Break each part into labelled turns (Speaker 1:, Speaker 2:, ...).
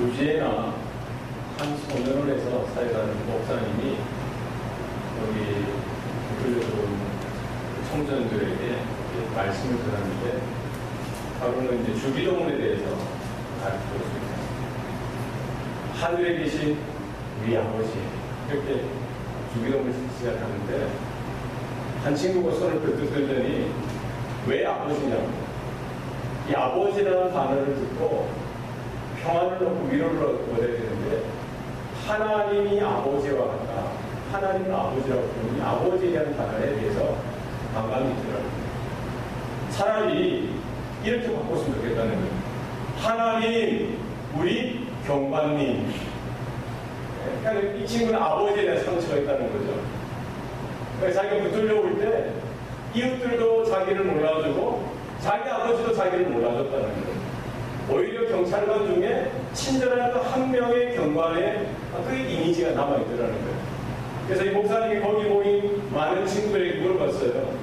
Speaker 1: 교주에나 한 소년을 해서 사회하는 목사님이 여기 들려온 청년들에게 말씀을 전하는데, 바로는 이제 주기도문에 대해서 알려줬습니다. 하늘에 계신 우리 아버지, 이렇게 주기도문을 시작하는데, 한 친구가 손을 끄덕 들더니 왜 아버지냐고. 이 아버지라는 단어를 듣고 평안을 얻고 위로를 얻어야 되는데, 하나님이 아버지와 같다, 하나님을 아버지라고 부르니 아버지라는 단어에 대해서 반감이 있더라고요. 차라리 이렇게 바꿨으면 좋겠다는 거예요. 하나님, 우리 경관님. 그러니까 이 친구는 아버지에 대한 상처가 있다는 거죠. 그러니까 자기가 붙들려 올 때 이웃들도 자기를 몰라주고 자기 아버지도 자기를 몰라줬다는 거예요. 오히려 경찰관 중에 친절한 그 한 명의 경관에 그 이미지가 남아있더라는 거예요. 그래서 이 목사님이 거기 모인 많은 친구들에게 물어봤어요.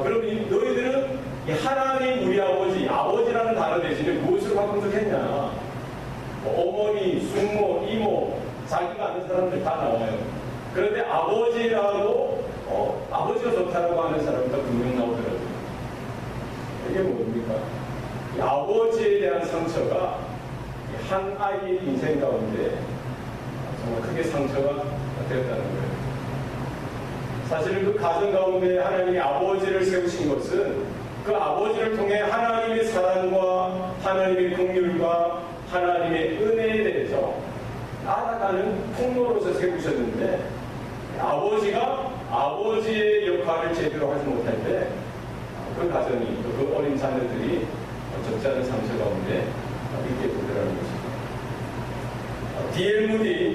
Speaker 1: 그럼 너희들은 이 하나님 우리 아버지, 아버지라는 단어 대신에 무엇을 바꾸면 좋겠냐? 어머니, 숙모, 이모, 자기가 아는 사람들 다 나와요. 그런데 아버지라고, 아버지가 좋다라고 하는 사람도 분명 나오더라고요. 이게 뭡니까? 이 아버지에 대한 상처가 한 아이의 인생 가운데 정말 크게 상처가 되었다는 거예요. 사실은 그 가정 가운데 하나님이 아버지를 세우신 것은 그 아버지를 통해 하나님의 사랑과 하나님의 긍휼과 하나님의 은혜에 대해서 알아가는 통로로서 세우셨는데, 아버지가 아버지의 역할을 제대로 하지 못할 때 그 가정이, 또 그 어린 자녀들이 적지 않은 상처 가운데 있게 되더라는 것입니다.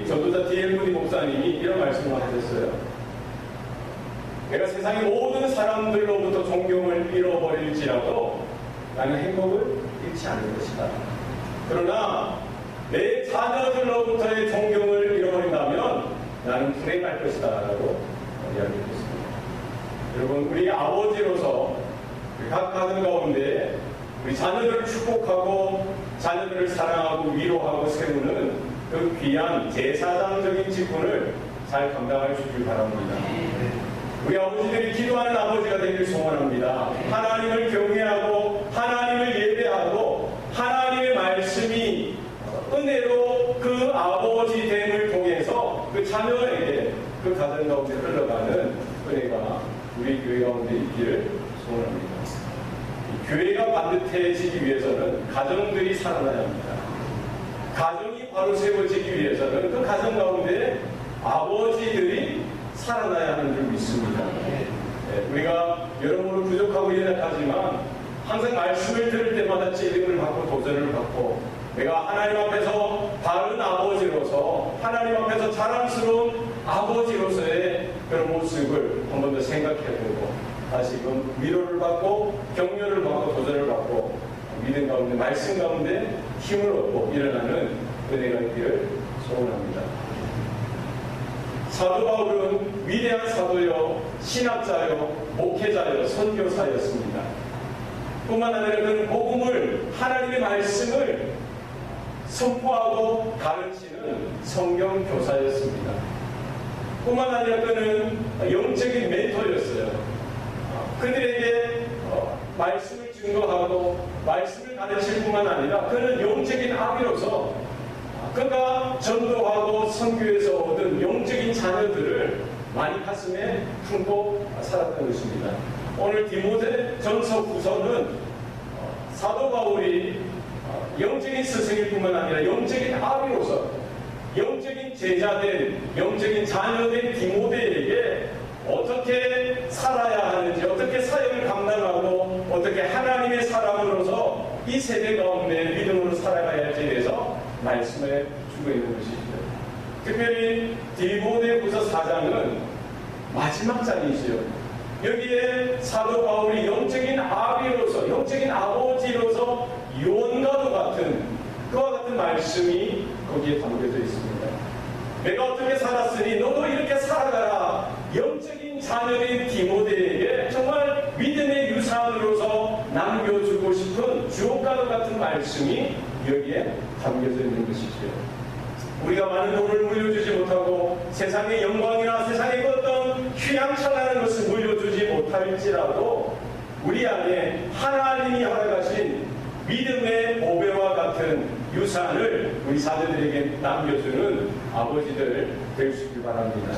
Speaker 1: 전도자 D.L. 무디 목사님이 이런 말씀을 하셨어요. 내가 세상의 모든 사람들로부터 존경을 잃어버릴지라도 나는 행복을 잃지 않을 것이다. 그러나 내 자녀들로부터의 존경을 잃어버린다면 나는 불행할 것이다 라고 이야기했습니다. 여러분, 우리 아버지로서 각 가정 가운데 우리 자녀들을 축복하고 자녀들을 사랑하고 위로하고 세우는 그 귀한 제사장적인 직분을 잘 감당할 수 있길 바랍니다. 우리 아버지들이 기도하는 아버지가 되기를 소원합니다. 하나님을 경외하고 하나님을 예배하고 하나님의 말씀이 은혜로 그 아버지 됨을 통해서 그 자녀에게 그 가정 가운데 흘러가는 은혜가 우리 교회 가운데 있기를 소원합니다. 교회가 반듯해지기 위해서는 가정들이 살아나야 합니다. 가정이 바로 세워지기 위해서는 그 가정 가운데 아버지들이 살아나야 하는 줄 믿습니다. 우리가 여러모로 부족하고 연약하지만 항상 말씀을 들을 때마다 찔림을 받고 도전을 받고, 내가 하나님 앞에서 바른 아버지로서, 하나님 앞에서 자랑스러운 아버지로서의 그런 모습을 한 번 더 생각해보고 다시금 위로를 받고 격려를 받고 도전을 받고 믿음 가운데, 말씀 가운데 힘을 얻고 일어나는 은혜가 있기를 소원합니다. 사도 바울은 위대한 사도요, 신학자요, 목회자요, 선교사였습니다. 뿐만 아니라 그는 복음을, 하나님의 말씀을 선포하고 가르치는 성경 교사였습니다. 뿐만 아니라 그는 영적인 멘토였어요. 그들에게 말씀을 증거하고 말씀을 가르칠 뿐만 아니라 그는 영적인 아비로서 그가 전도하고 선교에서 얻은 영적인 자녀들을 많이 가슴에 품고 살았던 것입니다. 오늘 디모데 전서 후서는 사도 바울이 영적인 스승일 뿐만 아니라 영적인 아비로서 영적인 제자된, 영적인 자녀된 디모데에게 어떻게 살아야 하는지, 어떻게 사역을 감당하고 어떻게 하나님의 사람으로서 이 세대 가운데 믿음으로 살아가야 할지에 대해서 말씀해 주고 있는 것이죠. 특별히 디모데후서 4장은 마지막 장이지요. 여기에 사도 바울이 영적인 아비로서, 영적인 아버지로서 유언과도 같은, 그와 같은 말씀이 거기에 담겨져 있습니다. 내가 어떻게 살았으니 너도 이렇게 살아가라. 영적인 자녀인 디모데에게 정말 믿음의 유산으로서 남겨주고 싶은 주옥과도 같은 말씀이 여기에 담겨져 있는 것이지요. 우리가 많은 돈을 물려주지 못하고 세상의 영광이나 세상의 그 어떤 휘황찬란한 것을 물려주지 못할지라도 우리 안에 하나님이 허락하신 믿음의 보배와 같은 유산을 우리 자녀들에게 남겨주는 아버지들 될 수 있길 바랍니다.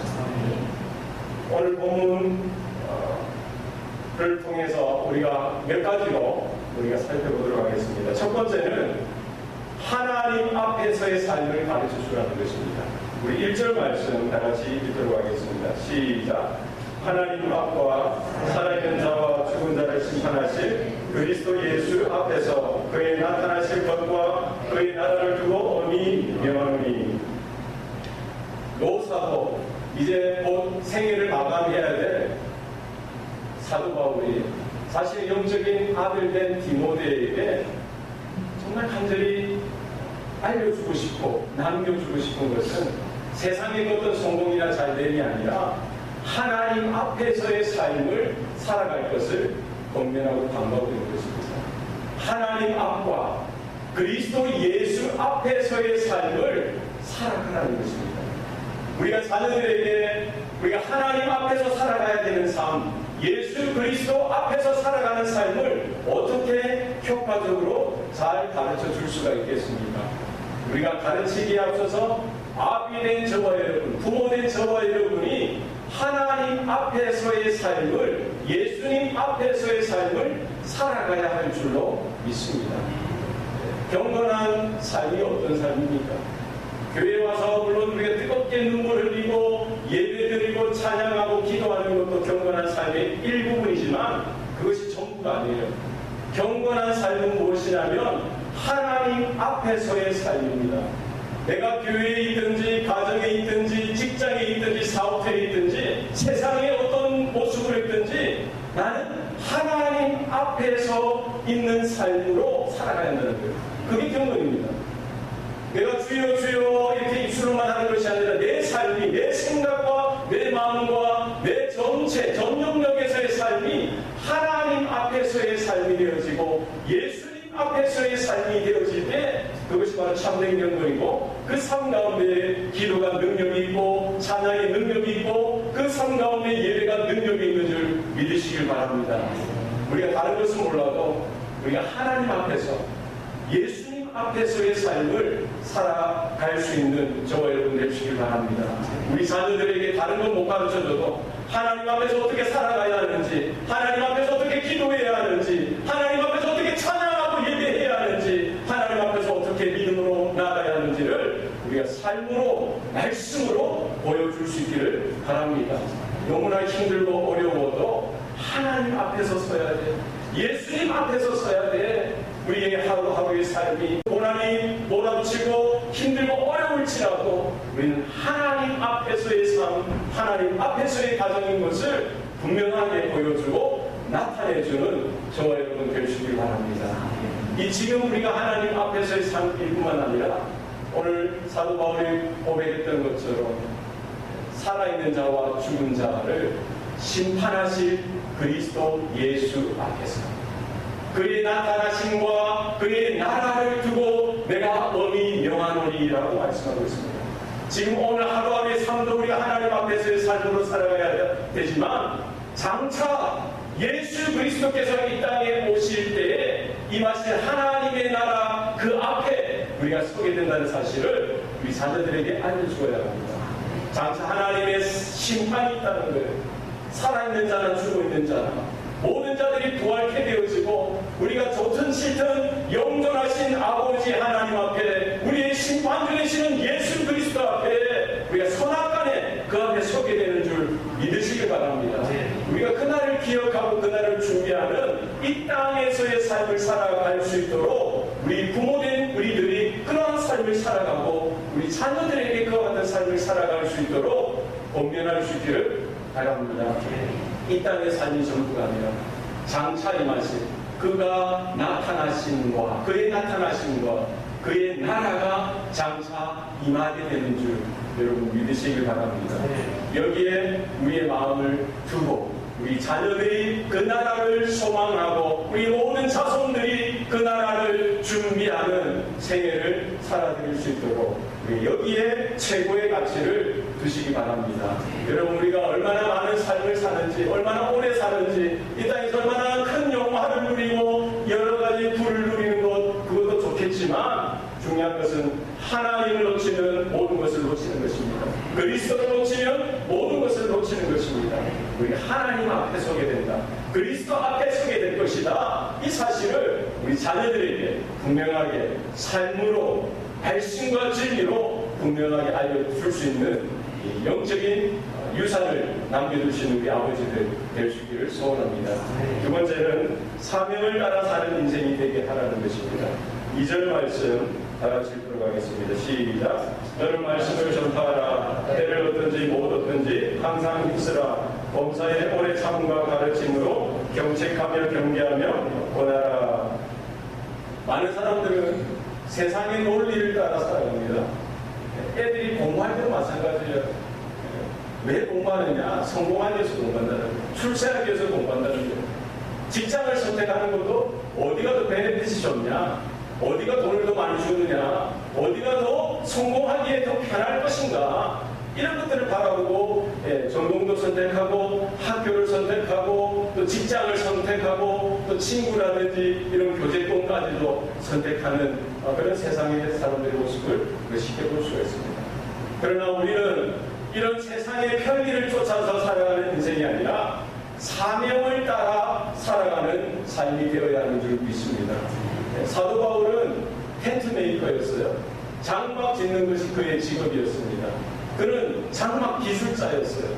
Speaker 1: 오늘 본문을 통해서 우리가 몇 가지로 우리가 살펴보도록 하겠습니다. 첫 번째는 하나님 앞에서의 삶을 가르쳐 주라는 것입니다. 우리 1절 말씀 다 같이 읽도록 하겠습니다. 시작. 하나님 앞과 살아있는 자와 죽은 자를 심판하실 그리스도 예수 앞에서 그의 나타나실 것과 그의 나라를 두고 언이 명하노니. 노사도 이제 곧 생애를 마감해야 될 사도 바울이 사실 영적인 아들 된 디모데에게 정말 간절히 알려주고 싶고 남겨주고 싶은 것은 세상의 어떤 성공이나 잘됨이 아니라 하나님 앞에서의 삶을 살아갈 것을 권면하고 강조하고 있는 것입니다. 하나님 앞과 그리스도 예수 앞에서의 삶을 살아가라는 것입니다. 우리가 자녀들에게 우리가 하나님 앞에서 살아가야 되는 삶, 예수 그리스도 앞에서 살아가는 삶을 어떻게 효과적으로 잘 가르쳐 줄 수가 있겠습니까? 우리가 가르치기에 앞서서 아비된 저와 여러분, 부모된 저와 여러분이 하나님 앞에서의 삶을, 예수님 앞에서의 삶을 살아가야 할 줄로 믿습니다. 경건한 삶이 어떤 삶입니까? 교회에 와서 물론 우리가 뜨겁게 눈물 흘리고 예배드리고 찬양하고 기도하는 것도 경건한 삶의 일부분이지만 그것이 전부가 아니에요. 경건한 삶은 무엇이냐면 하나님 앞에서의 삶입니다. 내가 교회에 있든지 가정에 있든지 직장에 있든지 사업체에 있든지 세상의 어떤 모습을 있든지 나는 하나님 앞에서 있는 삶으로 살아가야 한다는 거예요. 그게 경건입니다. 내가 주여 주여 이렇게 입술로만 하는 것이 아니라 내 삶이, 내 생각과 내 마음과 내 전체, 전 영역에서의 삶이 하나님 앞에서의 삶이 되어지고 예수님 앞에서의 삶이 되어질 때 그것이 바로 참된 경건이고 그 삶 가운데 기도가 능력이 있고 찬양의 능력이 있고 그 삶 가운데 예배가 능력이 있는 줄 믿으시길 바랍니다. 우리가 다른 것은 몰라도 우리가 하나님 앞에서 예수님 앞에서의 삶을 살아갈 수 있는 저와 여러분 되시길 바랍니다. 우리 자녀들에게 다른 건 못 가르쳐줘도 하나님 앞에서 어떻게 살아가야 하는지, 하나님 앞에서 어떻게 기도해야 하는지, 하나님 앞에서 어떻게 찬양하고 예배해야 하는지, 하나님 앞에서 어떻게 믿음으로 나아가야 하는지를 우리가 삶으로, 말씀으로 보여줄 수 있기를 바랍니다. 너무나 힘들고 어려워도 하나님 앞에서 서야 돼. 예수님 앞에서 서야 돼. 우리의 하루하루의 삶이 고난이 몰아치고 힘들고 어려울지라도 우리는 하나님 앞에서의 삶, 하나님 앞에서의 가정인 것을 분명하게 보여주고 나타내주는 저와 여러분 되시길 바랍니다. 이 지금 우리가 하나님 앞에서의 삶일 뿐만 아니라 오늘 사도 바울이 고백했던 것처럼 살아있는 자와 죽은 자를 심판하실 그리스도 예수 앞에서 그의 나타나심과 그의 나라를 두고 내가 엄히 명하노니라고 말씀하고 있습니다. 지금 오늘 하루하루의 삶도 우리가 하나님 앞에서의 삶으로 살아가야 되지만 장차 예수 그리스도께서 이 땅에 오실 때에 임하실 하나님의 나라 그 앞에 우리가 서게 된다는 사실을 우리 자녀들에게 알려주어야 합니다. 장차 하나님의 심판이 있다는 거예요. 살아있는 자나 죽어있는 자나 모든 자들이 부활케 되어지고 우리가 좋든 싫든 영존하신 아버지 하나님 앞에 우리의 심판 중이시는 예수 그리스도 앞에 우리가 선악간에 그 앞에 서게 되는 줄 믿으시길 바랍니다. 우리가 그날을 기억하고 그날을 준비하는 이 땅에서의 삶을 살아갈 수 있도록 우리 부모된 우리들이 그러한 삶을 살아가고 우리 자녀들에게 그와 같은 삶을 살아갈 수 있도록 권면할 수 있기를 바랍니다. 이 땅의 삶이 전부가 아니라 장차 임하신 그가 나타나심과 그의 나타나심과 그의 나라가 장차 임하게 되는 줄 여러분 믿으시길 바랍니다. 여기에 우리의 마음을 두고 우리 자녀들이 그 나라를 소망하고 우리 모든 자손들이 그 나라를 준비하는 생애를 살아드릴 수 있도록 우리 여기에 최고의 가치를 두시기 바랍니다. 여러분, 우리가 얼마나 많은 삶을 사는지, 얼마나 오래 사는지, 이 땅에서 얼마나 큰 영화를 누리고 여러 가지 부를 누리는 것, 그것도 좋겠지만 중요한 것은 하나님을 놓치면 모든 것을 놓치는 것입니다. 그리스도를 놓치면 모든 것을 놓치는 것입니다. 우리 하나님 앞에 서게 된다. 그리스도 앞에 서게 될 것이다. 이 사실을 우리 자녀들에게 분명하게 삶으로, 말씀과 진리로 분명하게 알려줄 수 있는 이 영적인 유산을 남겨주시는 우리 아버지들 될 수 있기를 소원합니다. 두 번째는 사명을 따라 사는 인생이 되게 하라는 것입니다. 2절 말씀 다 같이 읽도록 하겠습니다. 시작. 너는 말씀을 전파하라. 때를 얻든지 못 얻든지 항상 힘쓰라. 범사에 오래 참음과 가르침으로 경책하며 경계하며 권하라. 많은 사람들은 세상의 논리를 따라 살아갑니다. 애들이 공부할 때도 마찬가지예요. 왜 공부하느냐? 성공하기 위해서 공부한다는 거예요. 출세하기 위해서 공부한다는 거예요. 직장을 선택하는 것도 어디가 더 베네핏이 좋냐? 어디가 돈을 더 많이 주느냐? 어디가 더 성공하기에 더 편할 것인가? 이런 것들을 바라보고 전공도 선택하고 학교를 선택하고 또 직장을 선택하고 또 친구라든지 이런 교제권까지도 선택하는 그런 세상의 사람들의 모습을 쉽게 볼 수가 있습니다. 그러나 우리는 이런 세상의 편리를 쫓아서 살아가는 인생이 아니라 사명을 따라 살아가는 삶이 되어야 하는 줄 믿습니다. 사도 바울은 텐트 메이커였어요. 장막 짓는 것이 그의 직업이었습니다. 그는 장막 기술자였어요.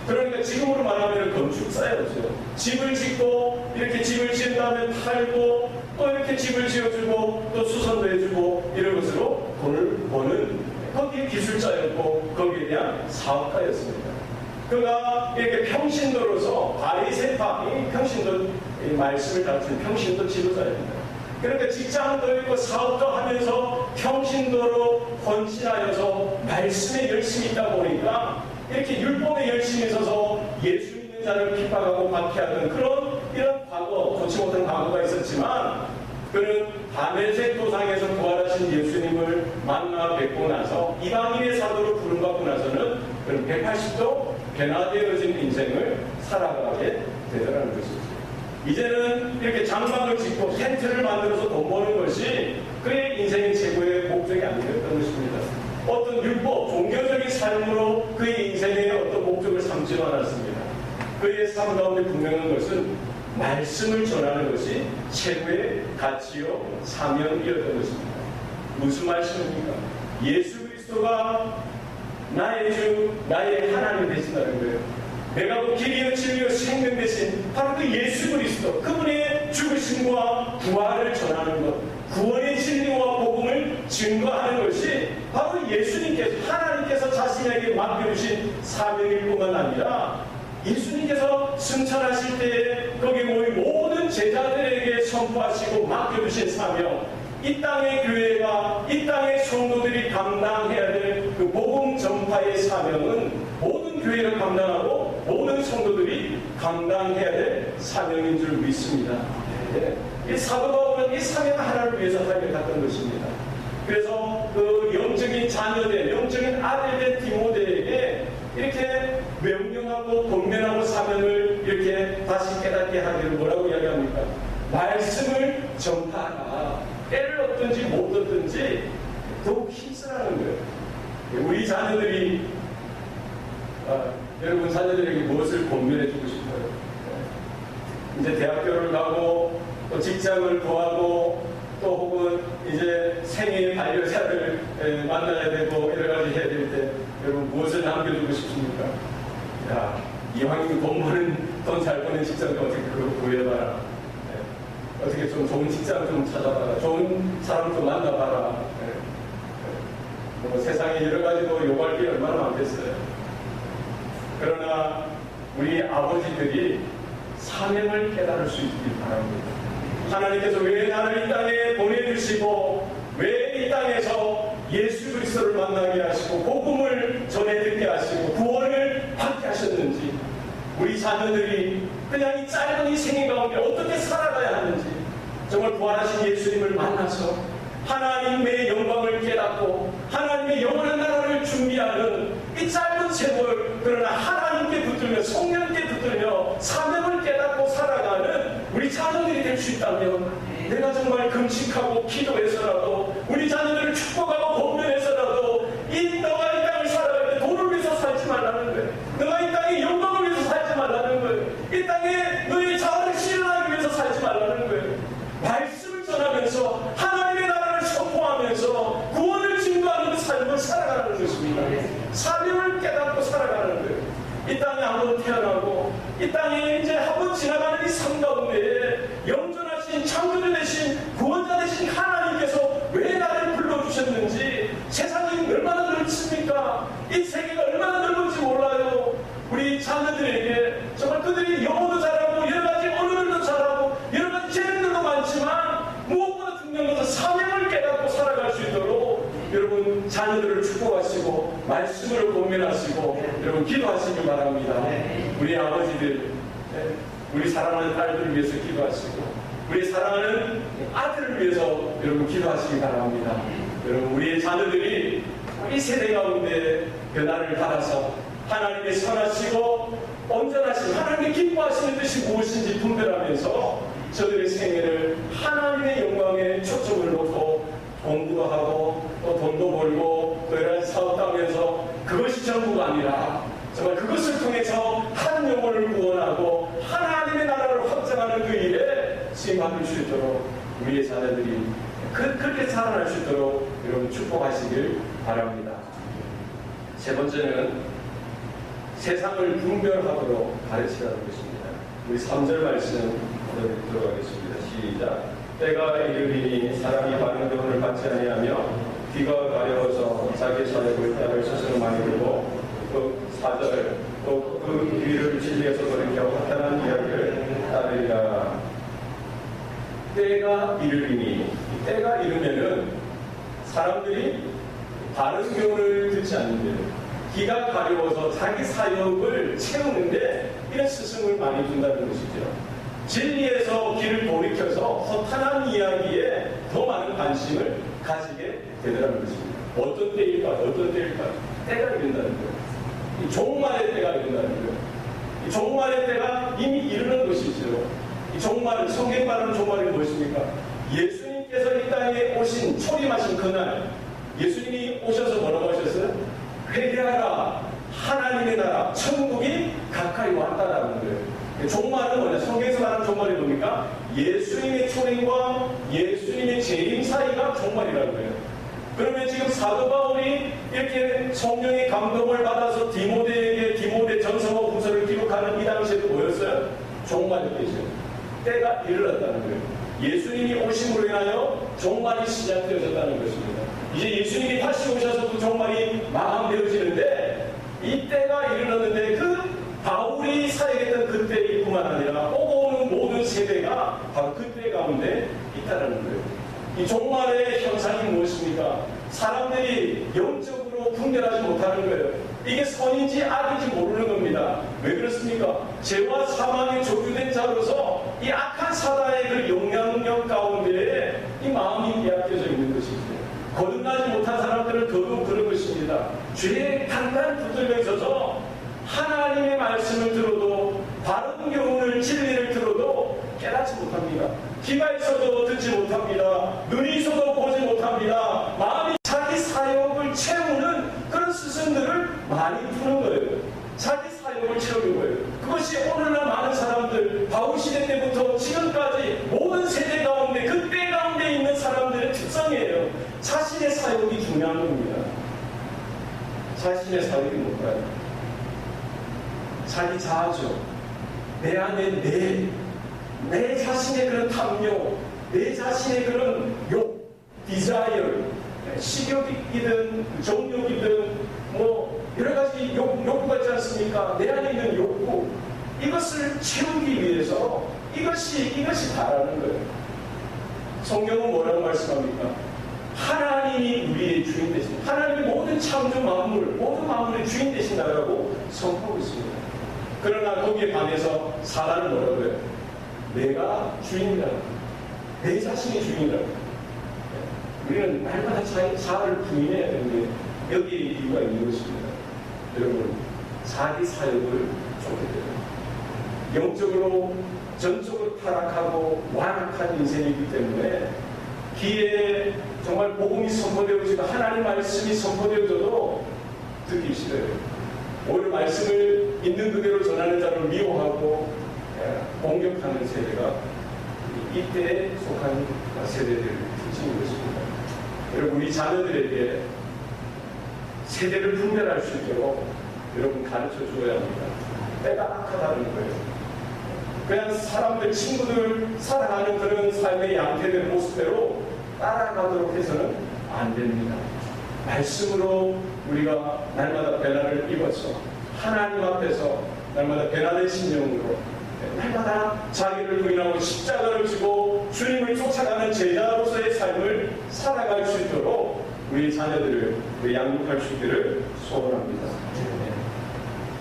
Speaker 1: 그러니까 지금으로 말하면 건축사였죠. 집을 짓고 이렇게 집을 지은 다음에 팔고 또 이렇게 집을 지어주고 또 수선도 해주고 이런 것으로 돈을 버는 거기에 기술자였고 거기에 대한 사업가였습니다. 그가 이렇게 평신도로서 바리새파, 평신도 말씀을 가르치는 평신도 지도자입니다. 그러니까 직장도 있고 사업도 하면서 평신도로 헌신하여서 말씀에 열심히 있다 보니까 이렇게 율법에 열심히 있어서 예수 믿는 자를 핍박하고 박해하던 이런 과거, 좋지 못한 과거가 있었지만 그는 다메섹 도상에서 부활하신 예수님을 만나 뵙고 나서 이방인의 사도로 부름받고 나서는 그는 180도 변화되어진 인생을 살아가게 되더라는 것이죠. 이제는 이렇게 장막을 짓고 텐트를 만들어서 돈 버는 것이 그의 인생의 최고의 목적이 아니었던 것입니다. 어떤 율법, 종교적인 삶으로 그의 인생의 어떤 목적을 삼지는 않았습니다. 그의 삶 가운데 분명한 것은 말씀을 전하는 것이 최고의 가치요 사명이었던 것입니다. 무슨 말씀입니까? 예수 그리스도가 나의 주, 나의 하나님 되신다는 거예요. 내가 그 길이요 진리요 생명 되신 바로 그 예수 그리스도, 그분의 죽으심과 부활을 전하는 것, 구원의 진리와 복음을 증거하는 것이 바로 예수님께서, 하나님께서 자신에게 맡겨주신 사명일 뿐만 아니라 예수님께서 승천하실 때에 거기 모인 모든 제자들에게 선포하시고 맡겨주신 사명, 이 땅의 교회가, 이 땅의 성도들이 감당해야 될 그 복음 전파의 사명은 모든 교회를 감당하고 모든 성도들이 감당해야 될 사명인 줄 믿습니다. 이 사도 바울은 이 사명 하나를 위해서 하나님을 갔던 것입니다. 그래서 그 영적인 자녀된, 영적인 아들된 디모데에게 이렇게 명령하고 권면하고 사명을 이렇게 다시 깨닫게 하기를 뭐라고 이야기합니까? 말씀을 전파하라. 때를 얻든지 못 얻든지 더욱 힘쓰라는 거예요. 우리 자녀들이 여러분 자녀들에게 무엇을 권면해 주고 싶어요? 이제 대학교를 가고 또 직장을 구하고 또 혹은 이제 생애 반려자를 만나야 되고 여러 가지 해야 될 때 여러분 무엇을 남겨주고 싶습니까? 야, 이왕이면 돈 잘 버는 직장 좀 어떻게 그거 구해봐라. 어떻게 좀 좋은 직장 좀 찾아봐라. 좋은 사람 좀 만나봐라. 뭐 세상에 여러 가지로 요구할 게 얼마나 많겠어요. 그러나 우리 아버지들이 사명을 깨달을 수 있길 바랍니다. 하나님께서 왜 나를 이 땅에 보내주시고 왜 이 땅에서 예수 그리스도를 만나게 하시고 복음을 전해 듣게 하시고 구원을 받게 하셨는지 우리 자녀들이
Speaker 2: 그냥 이 짧은 이 생애 가운데 어떻게 살아가야 하는지, 정말 부활하신 예수님을 만나서 하나님의 영광을 깨닫고 하나님의 영원한 나라를 준비하는 이 짧은 세월, 그러나 하나님께 붙들며 성령께 붙들며 사명을 깨닫고 살아가는 우리 자녀들이 될 수 있다면, 내가 정말 금식하고 기도해서라도 우리 자녀들을 축복하고 권면해서라도 너가 이 땅을 살아갈 때 돈을 위해서 살지 말라는 거예요. 너가 이 땅에 영광을 위해서 살지 말라는 거예요. 이 땅에 너의 자아를 실현하기 위해서 살지 말라는 거예요. 말씀을 전하면서 하나님의 나라를 선포하면서 구원을 증거하는 그 삶을 살아가는 것입니다. 사명을 깨닫고 살아가는 거예요. 이 땅에 한번 태어나고 이 땅에 이제 한번 지나가는 이 삶 가운데 영존하신 창조주 되신 구원자 되신 하나님께서 왜 나를 불러주셨는지, 세상이 얼마나 넓습니까? 이 세계가 얼마나 넓은지 몰라요. 우리 자녀들에게 정말 그들이 영어도 잘하고 여러 가지 언어들도 잘하고 여러 가지 재능들도 많지만 무엇보다 중요한 것은 사명을 깨닫고 살아갈 수 있도록 여러분 자녀들을 축복하시고 말씀으로 권면하시고 여러분 기도하시기 바랍니다. 우리 아버지들, 우리 사랑하는 딸들을 위해서 기도하시고 우리 사랑하는 아들을 위해서 여러분 기도하시기 바랍니다. 여러분 우리의 자녀들이 이 세대 가운데 변화를 받아서 하나님의 선하시고 온전하신 하나님의 기뻐하시는 뜻이 무엇인지 분별하면서 저들의 생애를 하나님의 영광에 초점을 놓고 공부도 하고 또 돈도 벌고 또 여러 가지 사업도 하면서 그것이 전부가 아니라 정말 그것을 통해서 한 영혼을 구원하고 하나님의 나라를 확장하는 그 일에 쓰임받을 수 있도록 우리의 자녀들이 그렇게 살아날 수 있도록 여러분 축복하시길 바랍니다. 세 번째는 세상을 분별하도록 가르치라는 것입니다. 우리 3절 말씀 들어가겠습니다. 시작. 때가 이르리니 사람이 많은 교훈을 받지 아니하며 귀가 가려워서 자기 사역을 따를 스스로 많이 들고 또 4절 또 그 귀를 진리에서 돌이켜 허탄한 이야기를 따르리라. 때가 이르리니, 때가 이르면은 사람들이 바른 교훈을 듣지 않는데 귀가 가려워서 자기 사역을 채우는데 이런 스승을 많이 준다는 것이죠. 진리에서 귀를 돌이켜서 허탄한 이야기에 더 많은 관심을 가지게 되더라는 것입니다. 어떤 때일까? 어떤 때일까? 때가 이른다는 거예요. 이 종말의 때가 이른다는 거예요. 이 종말의 때가 이미 이르는 것이죠. 이 종말, 성경 말하는 종말이 무엇입니까? 예수님께서 이 땅에 오신, 초림하신 그날, 예수님이 오셔서 뭐라고 하셨어요? 회개하라, 하나님의 나라, 천국이 가까이 왔다라는 거예요. 종말은 뭐냐? 성경에서 말하는 종말이 뭡니까? 예수님의 초림과 예수님의 재림 사이가 종말이라는 거예요. 그러면 지금 사도 바울이 이렇게 성령의 감동을 받아서 디모데에게 디모데 전서와 후서를 기록하는 이 당시에도 뭐였어요? 종말이 되죠. 때가 이르렀다는 거예요. 예수님이 오심으로 인하여 종말이 시작되어졌다는 것입니다. 이제 예수님이 다시 오셔서 그 종말이 마감되어지는데 이 때가 이르렀는데 그 바울이 사역했던 그때뿐만 아니라 오고 오는 모든 세대가 바로 그때 가운데 있다는 거예요. 이 종말의 현상이 무엇입니까? 사람들이 영적으로 분별하지 못하는 거예요. 이게 선인지 악인지 모르는 겁니다. 왜 그렇습니까? 죄와 사망에 조주된 자로서 이 악한 사단의 그 영향력 가운데 이 마음이 빼앗겨져 있는 것이죠. 거듭나지 못한 사람들은 더더욱 그런 것입니다. 죄에 단단 붙들려 있어서 하나님의 말씀을 들어도 바른 교훈을 진리를 들어도 깨닫지 못합니다. 귀가 있어도 듣지 못합니다. 눈이 있어도 보지 못합니다. 마음이 자기 사역을 채우는 그런 스승들을 많이 푸는 거예요. 자기 사역을 채우는 거예요. 그것이 오늘날 많은 사람들, 바울 시대 때부터 지금까지 모든 세대 가운데 그때 가운데 있는 사람들의 특성이에요. 자신의 사역이 중요한 겁니다. 자신의 사역이 뭘까요? 자기 자아죠. 내 안에 내 자신의 그런 탐욕, 내 자신의 그런 욕, 디자이어, 식욕이든 정욕이든 뭐 여러 가지 욕구가 있지 않습니까? 내 안에 있는 욕구, 이것을 채우기 위해서 이것이 다라는 거예요. 성경은 뭐라고 말씀합니까? 하나님이 우리의 주인 되신, 하나님이 모든 창조 만물, 모든 만물의 주인 되신다라고 선포하고 있습니다. 그러나 거기에 반해서 사단은 뭐라고 해요? 내가 주인이라고. 내 자신이 주인이라고. 우리는 날마다 자아를 부인해야 되는데 여기에 이유가 있는 것입니다. 여러분, 자기 사역을 쫓게 돼요. 영적으로 전적으로 타락하고 완악한 인생이기 때문에 기회에 정말 복음이 선포되어지고 하나님 말씀이 선포되어져도 듣기 싫어요. 오히려 말씀을 있는 그대로 전하는 자를 미워하고 공격하는 세대가 이때에 속한 세대들 특징인 것입니다. 여러분, 우리 자녀들에게 세대를 분별할 수 있도록 여러분 가르쳐 주어야 합니다. 때가 악하다는 거예요. 그냥 사람들, 친구들 살아가는 그런 삶의 양태된 모습대로 따라가도록 해서는 안 됩니다. 말씀으로 우리가 날마다 변화를 입어서 하나님 앞에서 날마다 변화된 심령으로 날마다 자기를 부인하고 십자가를 지고 주님을 쫓아가는 제자로서의 삶을 살아갈 수 있도록 우리 자녀들을 양육할 수 있기를 소원합니다.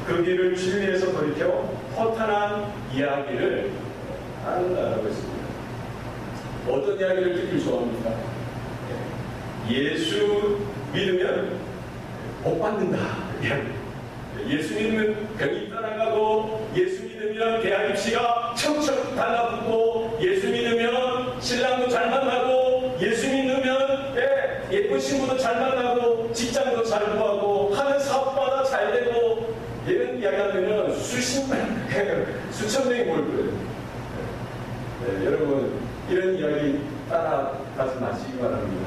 Speaker 2: 그 길을 진리에서 돌이켜 허탄한 이야기를 한다라고 했습니다. 어떤 이야기를 듣길 좋아합니까? 예수 믿으면 복 받는다. 예수 믿으면 병이 떠나가고, 예수 믿으면 계약 입시가 척척 달라붙고, 예수 믿으면 신랑도 잘 만나고, 예수 믿으면 예쁜 친구도 잘 만나고, 직장도 잘 구하고, 하는 사업마다 잘 되고, 이런 이야기 하면 수천 명이 모일 거예요. 여러분, 이런 이야기 따라가지 마시기 바랍니다.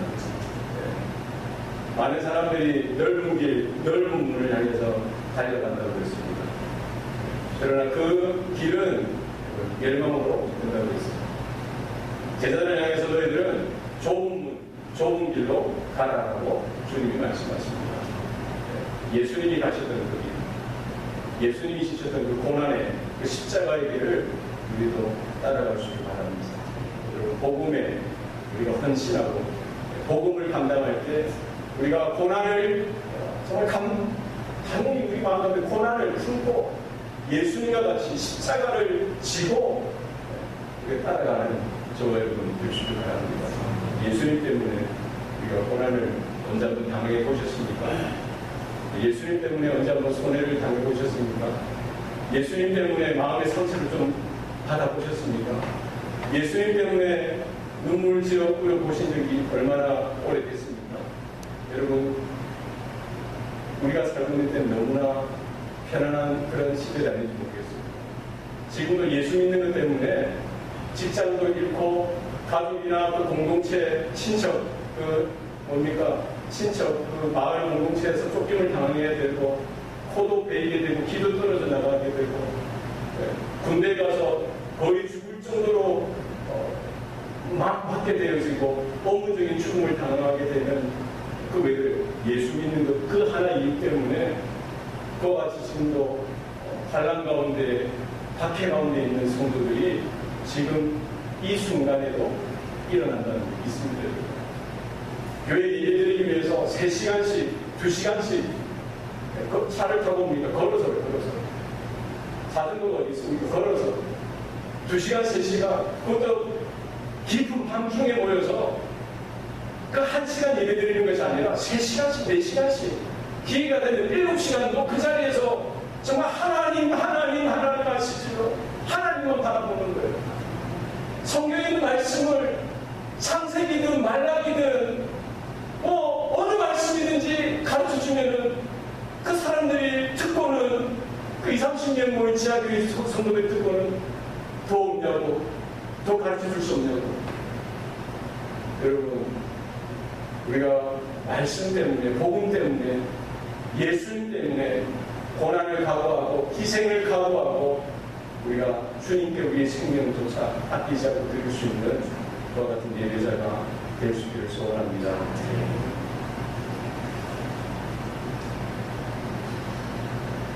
Speaker 2: 많은 사람들이 넓은 길, 넓은 문을 향해서 달려간다고 했습니다. 그러나 그 길은 멸망으로 된다고 했습니다. 제자들을 향해서 너희들은 좁은 문, 좁은 길로 가라라고 주님이 말씀하십니다. 예수님이 가셨던 그 길, 예수님이 지셨던 그 고난의 그 십자가의 길을 우리도 따라갈 수 있기 바랍니다. 그리고 복음에 우리가 헌신하고 복음을 감당할 때 우리가 고난을 정말 당연히 우리 마음가운데 고난을 품고 예수님과 같이 십자가를 지고 따라가는 저와 여러분 되시길 바랍니다. 예수님 때문에 우리가 고난을 언제 한번 당해 보셨습니까? 예수님 때문에 언제 한번 손해를 당해 보셨습니까? 예수님 때문에 마음의 상처를 좀 받아보셨습니까? 예수님 때문에 눈물 지어 보신 적이 얼마나 오래됐습니까? 여러분, 우리가 살고 있는 때는 너무나 편안한 그런 시대가 아닌지 모르겠습니다. 지금도 예수 믿는 것 때문에 직장도 잃고 가족이나 그 공동체, 친척, 친척, 그 마을 공동체에서 쫓김을 당해야 되고, 코도 베이게 되고, 기도 떨어져 나가게 되고, 군대 가서 거의 죽을 정도로 막 받게 되어지고, 업무적인 죽음을 당하게 되는 그 외에 예수 믿는 것, 그 하나 이유 때문에 그와 같이 지금도 환난 가운데, 박해 가운데 있는 성도들이 지금 이 순간에도 일어난다는 게 있습니다. 교회 예배드리기 위해서 3시간씩, 2시간씩 차를 타고 옵니까? 걸어서. 자전거가 어디 있습니까? 걸어서 2시간, 3시간, 그것도 깊은 밤중에 모여서 그 1시간 예배 드리는 것이 아니라 3시간씩, 4시간씩 기회가 되면 7시간도 그 자리에서 정말 하나님 하시지로 하나님만 바라보는 거예요. 성경에 있는 말씀을 창세기든 말라기든 어느 말씀이든지 가르쳐 주면은 그 사람들이 듣고는 그 20, 30년 모인 지하교회 성도들이 듣고는 더 없냐고, 더 가르쳐 줄 수 없냐고. 여러분, 우리가 말씀 때문에, 복음 때문에, 예수님 때문에 고난을 각오하고 희생을 각오하고 우리가 주님께 우리의 생명조차 아끼지 않고 드릴 수 있는 그와 같은 예배자가 될 수 있기를 소원합니다.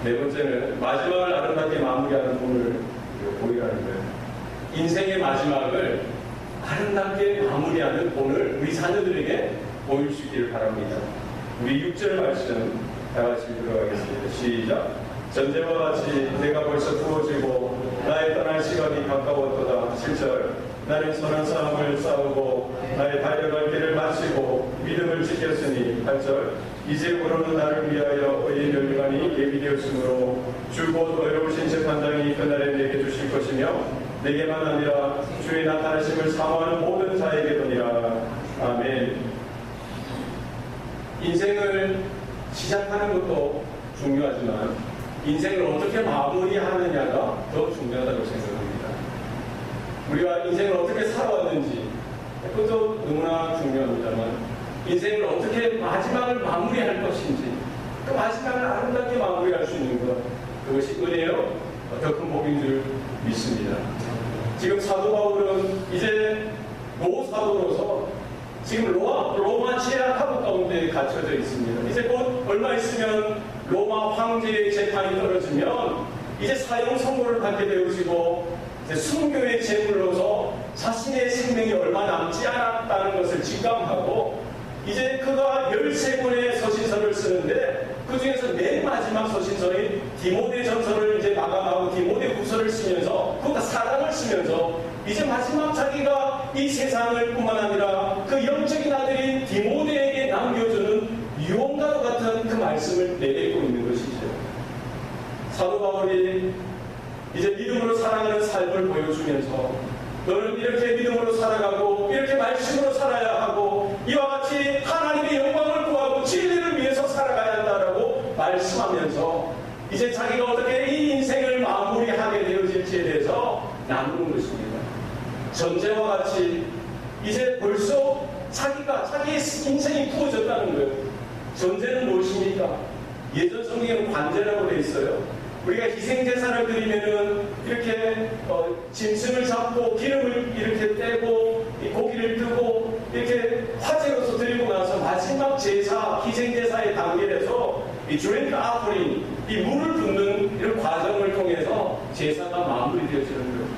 Speaker 2: 네 번째는 마지막을 아름답게 마무리하는 본을 보이라는 거예요. 인생의 마지막을 아름답게 마무리하는 본을 우리 자녀들에게 보일 수 있기를 바랍니다. 우리 6절 말씀 다 같이 들어가겠습니다. 시작.
Speaker 1: 전제와 같이 내가 벌써 부어지고 나의 떠날 시간이 가까웠도다. 7절 나는 선한 싸움을 싸우고 나의 달려갈 길을 마치고 믿음을 지켰으니 8절 이제부로는 나를 위하여 의의 멸류관이 예비되었으므로 주곧 어려우신 재판장이 그날에 내게 주실 것이며 내게만 아니라 주의 나타나심을 사모하는 모든 자에게도니라. 아멘. 인생을 시작하는 것도 중요하지만 인생을 어떻게 마무리하느냐가 더 중요하다고 생각합니다. 우리가 인생을 어떻게 살아왔는지 그것도 너무나 중요합니다만 인생을 어떻게 마지막을 마무리할 것인지 그 마지막을 아름답게 마무리할 수 있는 것 그것이 은혜요 더 큰 복인 줄 믿습니다. 지금 사도 바울은 이제 노사도로서 지금 로마 제약하고 가운데 갇혀져 있습니다. 이제 곧 얼마 있으면 로마 황제의 재판이 떨어지면 이제 사형 선고를 받게 되어지고 이제 순교의 제물로서 자신의 생명이 얼마 남지 않았다는 것을 직감하고 이제 그가 13권의 서신서를 쓰는데 그 중에서 맨 마지막 서신서인 디모데 전서를 이제 마감하고 디모데 후서를 쓰면서 그것도 사랑을 쓰면서 이제 마지막 자기가 이 세상을 뿐만 아니라 그 영적인 아들인 디모데에게 남겨주는 유언과도 같은 그 말씀을 내뱉고 있는 것이죠. 사도 바울이 이제 믿음으로 살아가는 삶을 보여주면서 너는 이렇게 믿음으로 살아가고 이렇게 말씀으로 살아야 하고 이와 같이 하나님의 영광을 구하고 진리를 위해서 살아가야 한다라고 말씀하면서 이제 자기가 어떻게 이 인생을 마무리하게 되어질지에 대해서 나누는 것입니다. 전제와 같이 이제 벌써 자기의 인생이 부어졌다는 거예요. 전제는 무엇입니까? 예전 성경에는 관제라고 되어 있어요. 우리가 희생제사를 드리면은 이렇게 짐승을 잡고 기름을 이렇게 떼고 이 고기를 뜨고 이렇게 화제로서 드리고 나서 마지막 제사, 희생제사의 단계에서 이 드링크 아프링, 이 물을 붓는 이런 과정을 통해서 제사가 마무리되어지는 거예요.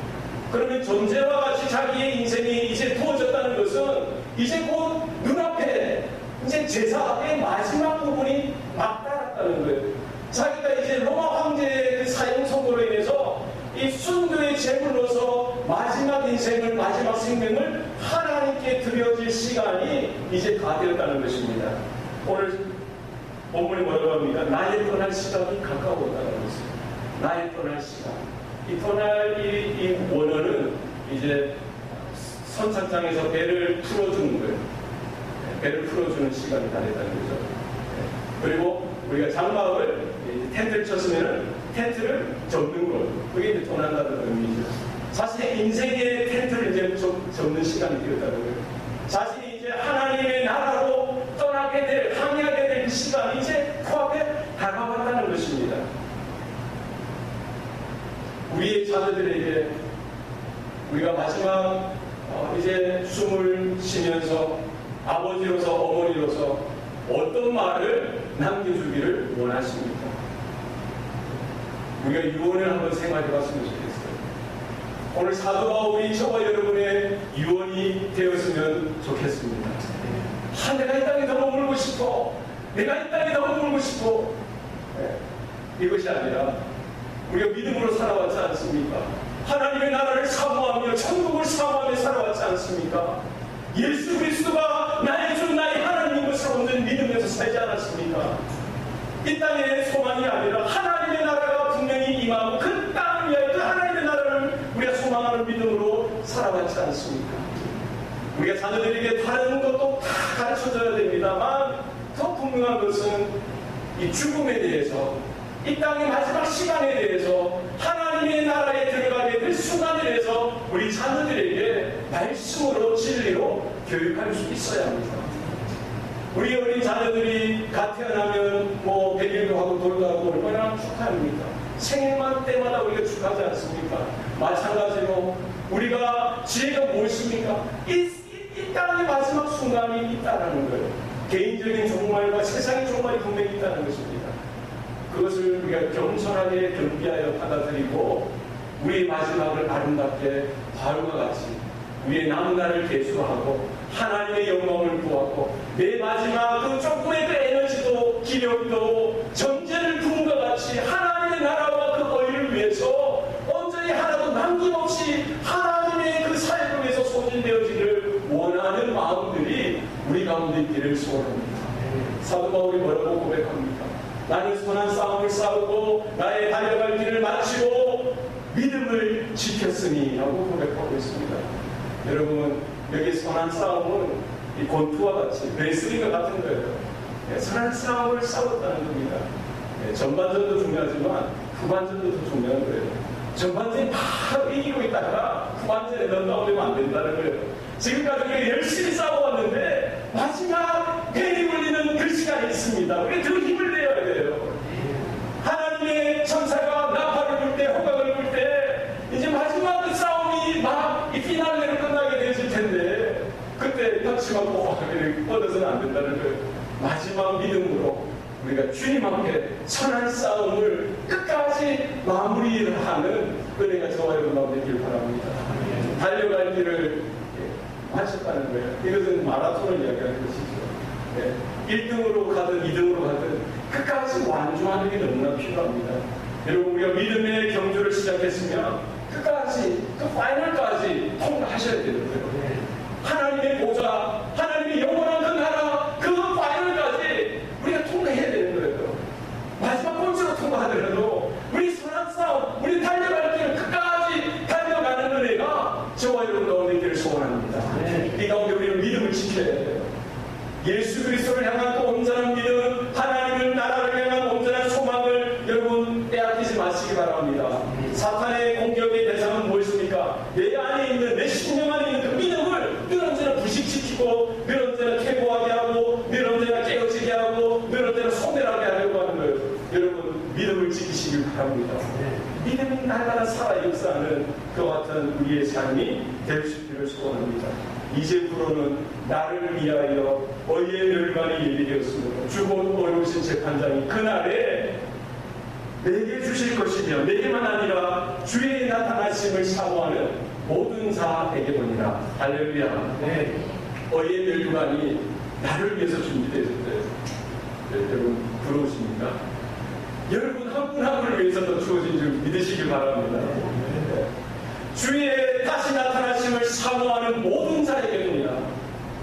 Speaker 1: 그러면 전제와 같이 자기의 인생이 이제 부어졌다는 것은 이제 곧 눈앞에 이제 제사의 마지막 부분이 막달았다는 거예요. 자기가 이제 로마 황제의 그 사형 선고로 인해서 이 순교의 제물로서 마지막 인생을, 마지막 생명을 하나님께 드려질 시간이 이제 다 되었다는 것입니다. 오늘 본문이 뭐라고 합니까? 나의 떠날 시간이 가까웠다는 것입니다. 나의 떠날 시간. 이 떠날 이 원어는 이제 선착장에서 배를 풀어주는 거예요. 배를 풀어주는 시간이 다 됐다는 거죠. 그리고 우리가 장막을 텐트를 쳤으면 텐트를 접는 것. 그게 이제 떠난다는 의미죠. 자신의 인생의 텐트를 이제 접는 시간이 되었다는 거예요. 자신이 이제 하나님의 나라로 떠나게 될, 항해하게 될 그 시간이 이제 코앞에 다가왔다는 것입니다. 우리의 자녀들에게 우리가 마지막 이제 숨을 쉬면서 아버지로서 어머니로서 어떤 말을 남겨주기를 원하십니까? 우리가 유언을 한번 생각해 봤으면 좋겠어요. 오늘 사도 바울이 저와 여러분의 유언이 되었으면 좋겠습니다. 내가 이 땅에 더 머물고 싶어. 내가 이 땅에 더 머물고 싶어. 이것이 아니라 우리가 믿음으로 살아왔지 않습니까? 하나님의 나라를 사모하며 천국을 사모하며 살아왔지 않습니까? 예수 그리스도가 나의 주 나의 하나님인 것을 온전히 믿으면서 살지 않았습니까? 이 땅의 소망이 아니라 하나님의 나라가 분명히 임하고 그 땅 위에 그 하나님의 나라를 우리가 소망하는 믿음으로 살아왔지 않습니까? 우리가 자녀들에게 다른 것도 다 가르쳐줘야 됩니다만 더 분명한 것은 이 죽음에 대해서 이 땅의 마지막 시간에 대해서 하나님의 나라에 들어가게 될 순간에 대해서 우리 자녀들에게 말씀으로 진리로 교육할 수 있어야 합니다. 우리 어린 자녀들이 갓 태어나면 뭐 100일도 하고 돌도 하고 얼마나 축하합니까? 생일만 때마다 우리가 축하하지 않습니까? 마찬가지로 우리가 지혜가 무엇입니까? 이 땅의 마지막 순간이 있다는 거예요. 개인적인 종말과 세상의 종말이 분명히 있다는 것입니다. 그것을 우리가 겸손하게 겸비하여 받아들이고 우리의 마지막을 아름답게 바울과 같이 우리의 남은 날을 계수하고 하나님의 영광을 구하고 내 마지막 그 조금의 그 에너지도 기력도 전제를 부은 것 같이 하나님의
Speaker 2: 가운데 있기를 소원합니다. 사도 바울이 뭐라고 고백합니까? 나는 선한 싸움을 싸우고 나의 달려갈 길을 마치고 믿음을 지켰으니 라고 고백하고 있습니다. 여러분, 여기 선한 싸움은 이 권투와 같이 레슬링과 같은 거예요. 선한 싸움을 싸웠다는 겁니다. 전반전도 중요하지만 후반전도 더 중요한 거예요. 전반전이 바로 이기고 있다가 후반전에 넌다운되면 안 된다는 거예요. 지금까지 우리가 열심히 싸워왔는데 마지막 벨이 울리는 그 시간이 있습니다. 우리 더 힘을 내야 돼요. 하나님의 천사가 나팔을 불 때, 호각을 불 때 이제 마지막 그 싸움이 막 이 피날레로 끝나게 되실 텐데 그때 터치하고 뻗어서는 안 된다는 거예요. 마지막 믿음으로 우리가 주님 앞에 선한 싸움을 끝까지 마무리를 하는 은혜가 저와 여러분 가운데 있길 바랍니다. 달려갈 길을 마쳤다는 거예요. 이것은 마라톤을 이야기하는 것이죠. 1등으로 가든 2등으로 가든 끝까지 완주하는 게 너무나 필요합니다. 여러분, 우리가 믿음의 경주를 시작했으면 끝까지, 그 파이널까지 통과하셔야 되는 거예요. 하나님의 보좌, 하나님의 영원한 그 나라, 그 파이널까지 우리가 통과해야 되는 거예요. 마지막 번째로 통과하더라도 우리 선한 싸움, 우리 달려갈 길을 끝까지 달려가는 은혜가 저와 여러분 가운데 있기를 소원합니다. 이 가운데 우리는 믿음을 지켜야 돼요. 예수 그리스도를 향한 그 온전한 믿음, 하나님을 나라를 향한 온전한 소망을 여러분 빼앗기지 마시기 바랍니다. 사탄의 공격의 대상은 무엇입니까? 내 안에 있는, 내 심령 안에 있는 그 믿음을 늘 언제나 부식시키고 늘 언제나 퇴보하게 하고 늘 언제나 깨어지게 하고 늘 언제나 소멸하게 하려고 하는 거예요. 여러분, 믿음을 지키시길 바랍니다. 믿음이 날마다 살아 역사하는 그와 같은 우리의 삶이 될 수 있기를 소원합니다. 이제부로는 나를 위하여 어이의 멸관이 예비되었으므로 주곧 어려우신 재판장이 그날에 내게 주실 것이며 내게만 아니라 주의 나타나심을 사모하는 모든 자에게 보니라. 할렐루야. 어이의 멸관이 나를 위해서 준비되었어요. 여러분 부러우십니까? 여러분 한 분 한 분을 위해서도 주어진 줄 믿으시길 바랍니다. 주의 다시 나타나심을 사모하는 모든 자에게는요,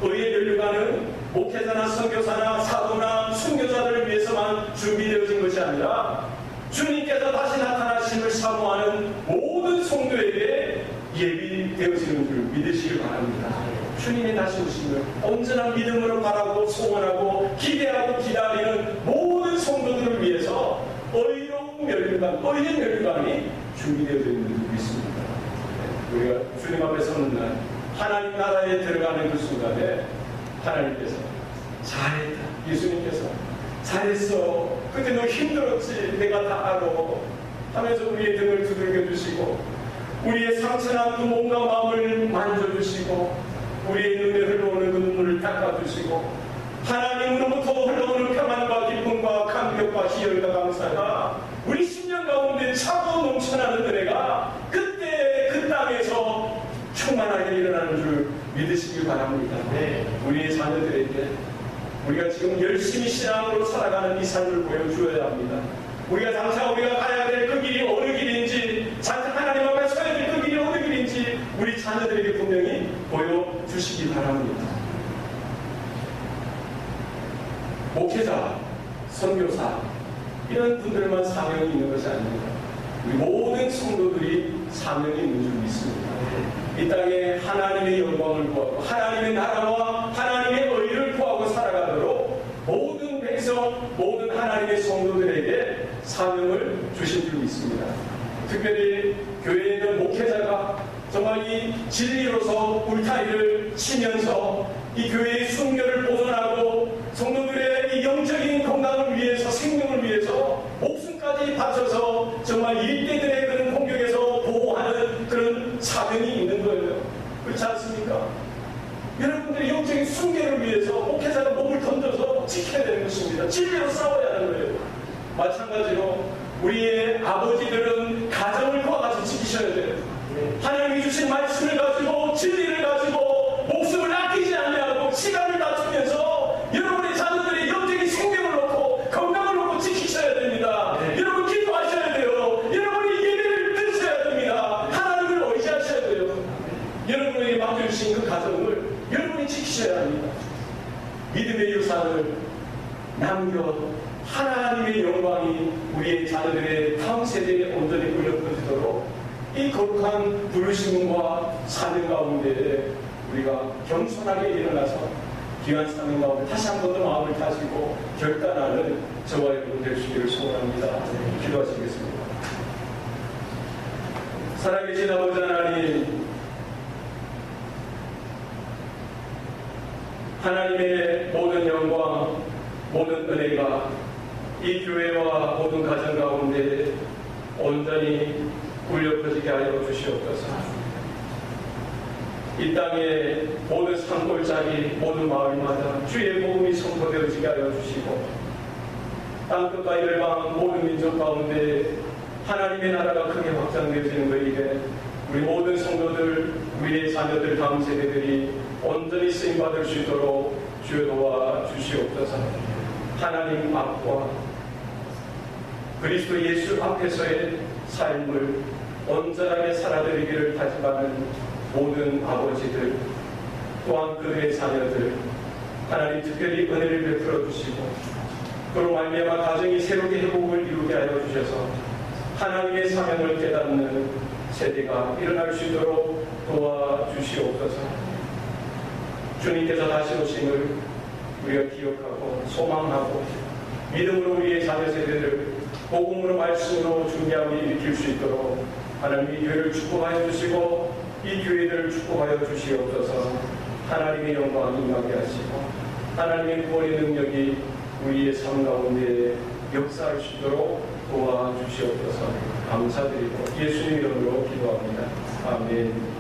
Speaker 2: 의의 면류관은 목회자나 선교사나 사도나 순교자들을 위해서만 준비되어진 것이 아니라 주님께서 다시 나타나심을 사모하는 모든 성도에게 예비되어지는 줄 믿으시길 바랍니다. 주님이 다시 오시면 온전한 믿음으로 바라고 소원하고 기대하고 기다리는 모든 성도들을 위해서 의로운 면류관, 의의 면류관이 준비되어져 있는 줄 믿습니다. 우리가 주님 앞에 서는 날 하나님 나라에 들어가는 그 순간에 하나님께서 잘했다, 예수님께서 잘했어, 그때 너 힘들었지, 내가 다 알아 하면서 우리의 등을 두들겨 주시고 우리의 상처난 그 몸과 마음을 만져주시고 우리의 눈에 흘러오는 그 눈물을 닦아주시고 하나님으로부터 흘러오는 평안과 기쁨과 감격과 희열과 감사가 우리 심령 가운데 차고 넘쳐나는 은혜가 그때 그 땅에서 충만하게 일어나는 줄 믿으시길 바랍니다. 우리의 자녀들에게 우리가 지금 열심히 신앙으로 살아가는 이 삶을 보여주어야 합니다. 우리가 장차 우리가 가야 될 그 길이 어느 길인지, 장차 하나님 앞에 서야 될 그 길이 어느 길인지 우리 자녀들에게 분명히 보여주시기 바랍니다. 목회자, 선교사 이런 분들만 사명이 있는 것이 아닙니다. 우리 모든 성도들이 사명이 있는 줄 믿습니다. 이 땅에 하나님의 영광을 구하고 하나님의 나라와 하나님의 의를 구하고 살아가도록 모든 백성, 모든 하나님의 성도들에게 사명을 주신 줄 믿습니다. 특별히 교회에 있는 목회자가 정말 이 진리로서 울타리를 치면서 이 교회의 순결을 보존하고 성도들의 이 영적인 건강을 위해서, 생명을 위해서 목숨까지 바쳐서 정말 일대들의 그런 공격에서 보호하는 그런 사명이 있는 거예요. 그렇지 않습니까? 여러분들의 영적인 순결을 위해서 목회자가 몸을 던져서 지켜야 되는 것입니다. 진리로 싸워야 하는 거예요. 마찬가지로 우리의 아버지들은 가정을 그와 같이 지키셔야 돼요. 하나님이 주신 말씀을 가지고 진리를 가지고 목숨을 아끼지 않냐고 시간을 다투면서 여러분의 자녀들의 영적인 생명을 놓고 건강을 놓고 지키셔야 됩니다. 여러분 기도하셔야 돼요. 여러분이 예배를 드셔야 됩니다. 하나님을 의지하셔야 돼요. 여러분에게 맡겨주신 그 가정을 여러분이 지키셔야 합니다. 것, 하나님의 영광이 우리의 자녀들의 다음 세대에 온전히 흘러퍼지도록 이 거룩한 부르심과 사명 가운데 우리가 겸손하게 일어나서 귀한 사명 가운데 다시 한 번 더 마음을 다지고 결단하는 저와 여러분 될 수 있기를 소원합니다. 기도하시겠습니다. 살아계신 아버지 하나님, 하나님의 모든 영광, 모든 은혜가 이 교회와 모든 가정 가운데 온전히 울려 퍼지게 하여 주시옵소서. 이 땅의 모든 산골짜기, 모든 마을마다 주의 복음이 선포되어지게 하여 주시고, 땅끝과 열방 모든 민족 가운데 하나님의 나라가 크게 확장되어지는 것이기에 우리 모든 성도들, 우리의 자녀들, 다음 세대들이 온전히 쓰임받을 수 있도록 주여 도와 주시옵소서. 하나님 앞과 그리스도 예수 앞에서의 삶을 온전하게 살아드리기를 다짐하는 모든 아버지들, 또한 그들의 자녀들, 하나님 특별히 은혜를 베풀어 주시고, 그로 말미암아 가정이 새롭게 회복을 이루게 하여 주셔서 하나님의 사명을 깨닫는 세대가 일어날 수 있도록 도와주시옵소서. 주님께서 다시 오심을 우리가 기억하고 소망하고 믿음으로 우리의 자녀 세대를 복음으로 말씀으로 준비하고 일으킬 수 있도록 하나님 이 교회를 축복하여 주시고 이 교회들을 축복하여 주시옵소서. 하나님의 영광이 임하게 하시고 하나님의 구원의 능력이 우리의 삶 가운데 역사할 수 있도록 도와주시옵소서. 감사드리고 예수님 이름으로 기도합니다. 아멘.